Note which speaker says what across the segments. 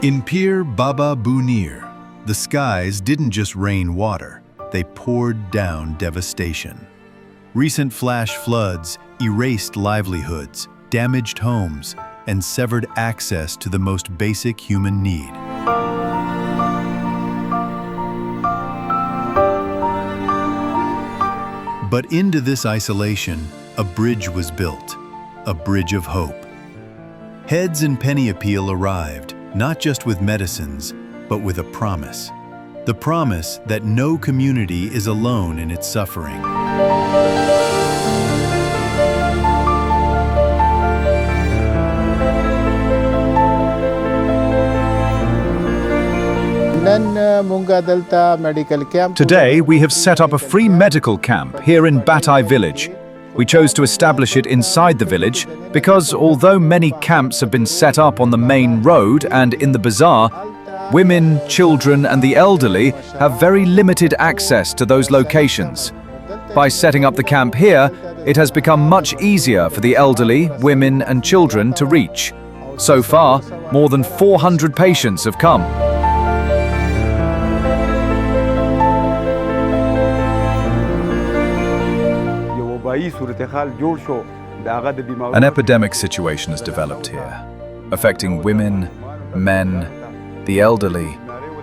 Speaker 1: In Pir Baba Buner, the skies didn't just rain water, they poured down devastation. Recent flash floods erased livelihoods, damaged homes, and severed access to the most basic human need. But into this isolation, a bridge was built, a bridge of hope. Heads in Penny Appeal arrived, not just with medicines, but with a promise. The promise that no community is alone in its suffering.
Speaker 2: Today, we have set up a free medical camp here in Batai village. We chose to establish it inside the village because although many camps have been set up on the main road and in the bazaar, women, children and the elderly have very limited access to those locations. By setting up the camp here, it has become much easier for the elderly, women and children to reach. So far, more than 400 patients have come.
Speaker 3: An epidemic situation has developed here, affecting women, men, the elderly,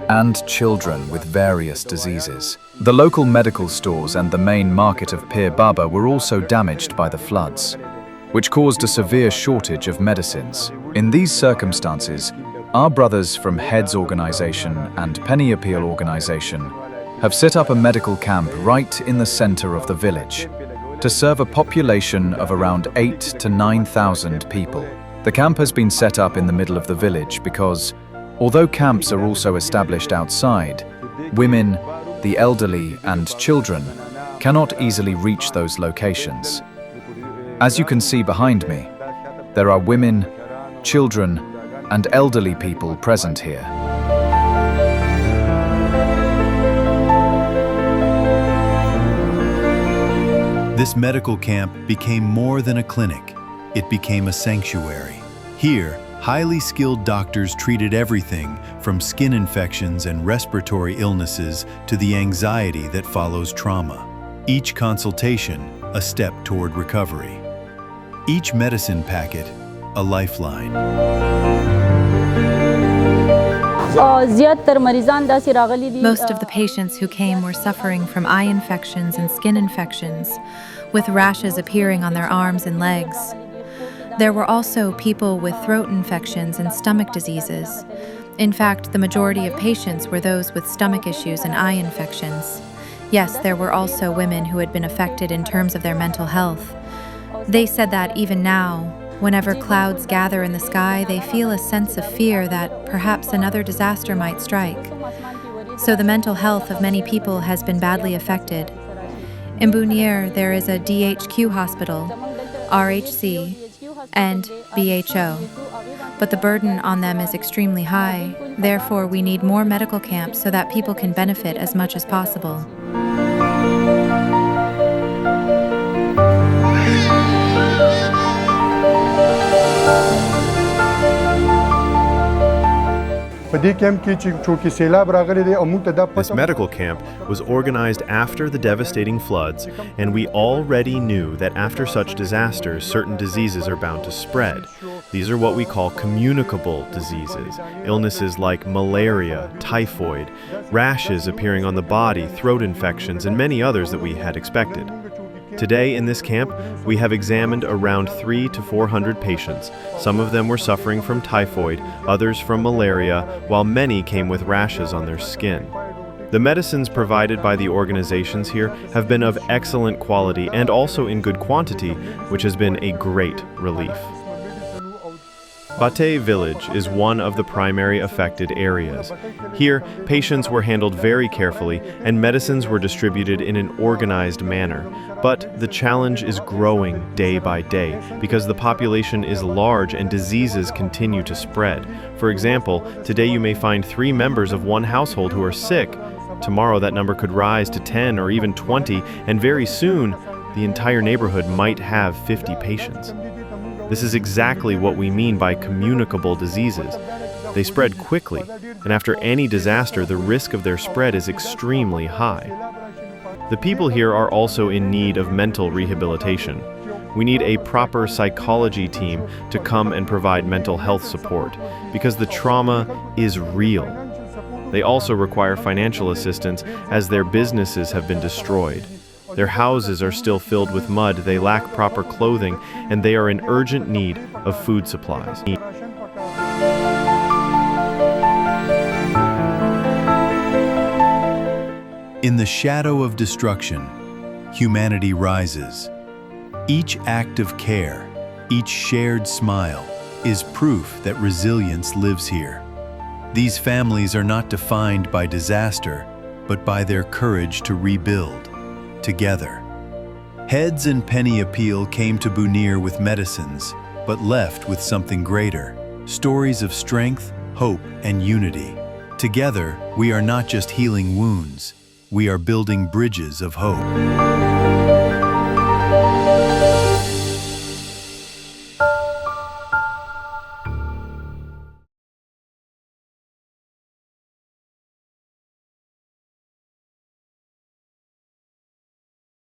Speaker 3: and children with various diseases. The local medical stores and the main market of Pir Baba were also damaged by the floods, which caused a severe shortage of medicines. In these circumstances, our brothers from Heads Organization and Penny Appeal Organization have set up a medical camp right in the center of the village to serve a population of around 8,000 to 9,000 people. The camp has been set up in the middle of the village because, although camps are also established outside, women, the elderly and children cannot easily reach those locations. As you can see behind me, there are women, children and elderly people present here.
Speaker 1: This medical camp became more than a clinic. It became a sanctuary. Here, highly skilled doctors treated everything from skin infections and respiratory illnesses to the anxiety that follows trauma. Each consultation, a step toward recovery. Each medicine packet, a lifeline.
Speaker 4: Most of the patients who came were suffering from eye infections and skin infections, with rashes appearing on their arms and legs. There were also people with throat infections and stomach diseases. In fact, the majority of patients were those with stomach issues and eye infections. Yes, there were also women who had been affected in terms of their mental health. They said that even now, whenever clouds gather in the sky, they feel a sense of fear that perhaps another disaster might strike. So the mental health of many people has been badly affected. In Buner, there is a DHQ hospital, RHC, and BHO. But the burden on them is extremely high. Therefore, we need more medical camps so that people can benefit as much as possible.
Speaker 5: This medical camp was organized after the devastating floods, and we already knew that after such disasters, certain diseases are bound to spread. These are what we call communicable diseases, illnesses like malaria, typhoid, rashes appearing on the body, throat infections, and many others that we had expected. Today in this camp, we have examined around 300 to 400 patients. Some of them were suffering from typhoid, others from malaria, while many came with rashes on their skin. The medicines provided by the organizations here have been of excellent quality and also in good quantity, which has been a great relief. Batai village is one of the primary affected areas. Here, patients were handled very carefully and medicines were distributed in an organized manner. But the challenge is growing day by day because the population is large and diseases continue to spread. For example, today you may find 3 members of one household who are sick. Tomorrow that number could rise to 10 or even 20, and very soon the entire neighborhood might have 50 patients. This is exactly what we mean by communicable diseases. They spread quickly, and after any disaster, the risk of their spread is extremely high. The people here are also in need of mental rehabilitation. We need a proper psychology team to come and provide mental health support, because the trauma is real. They also require financial assistance as their businesses have been destroyed. Their houses are still filled with mud, they lack proper clothing, and they are in urgent need of food supplies.
Speaker 1: In the shadow of destruction, humanity rises. Each act of care, each shared smile, is proof that resilience lives here. These families are not defined by disaster, but by their courage to rebuild, together. Heads and Penny Appeal came to Buner with medicines, but left with something greater. Stories of strength, hope, and unity. Together, we are not just healing wounds, we are building bridges of hope.